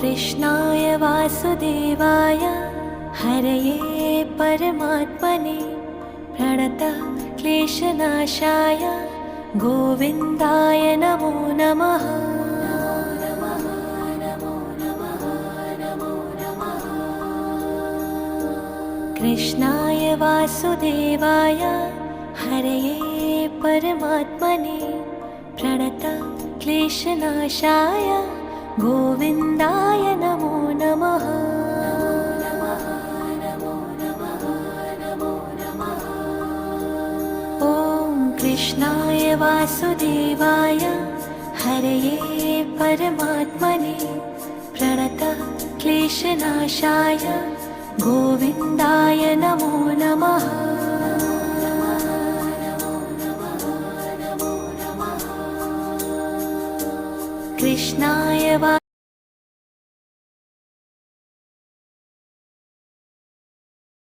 कृष्णाय वासुदेवाय हरये परमात्मने प्रणतः क्लेशनाशाय गोविन्दाय नमो नमः। कृष्णाय वासुदेवाय हरये परमात्मने प्रणतः क्लेशनाशाय गोविन्दाय नमो नमः। ॐ कृष्णाय वासुदेवाय हरये परमात्मने प्रणतः क्लेशनाशाय गोविन्दाय नमो नमः। कृष्णाय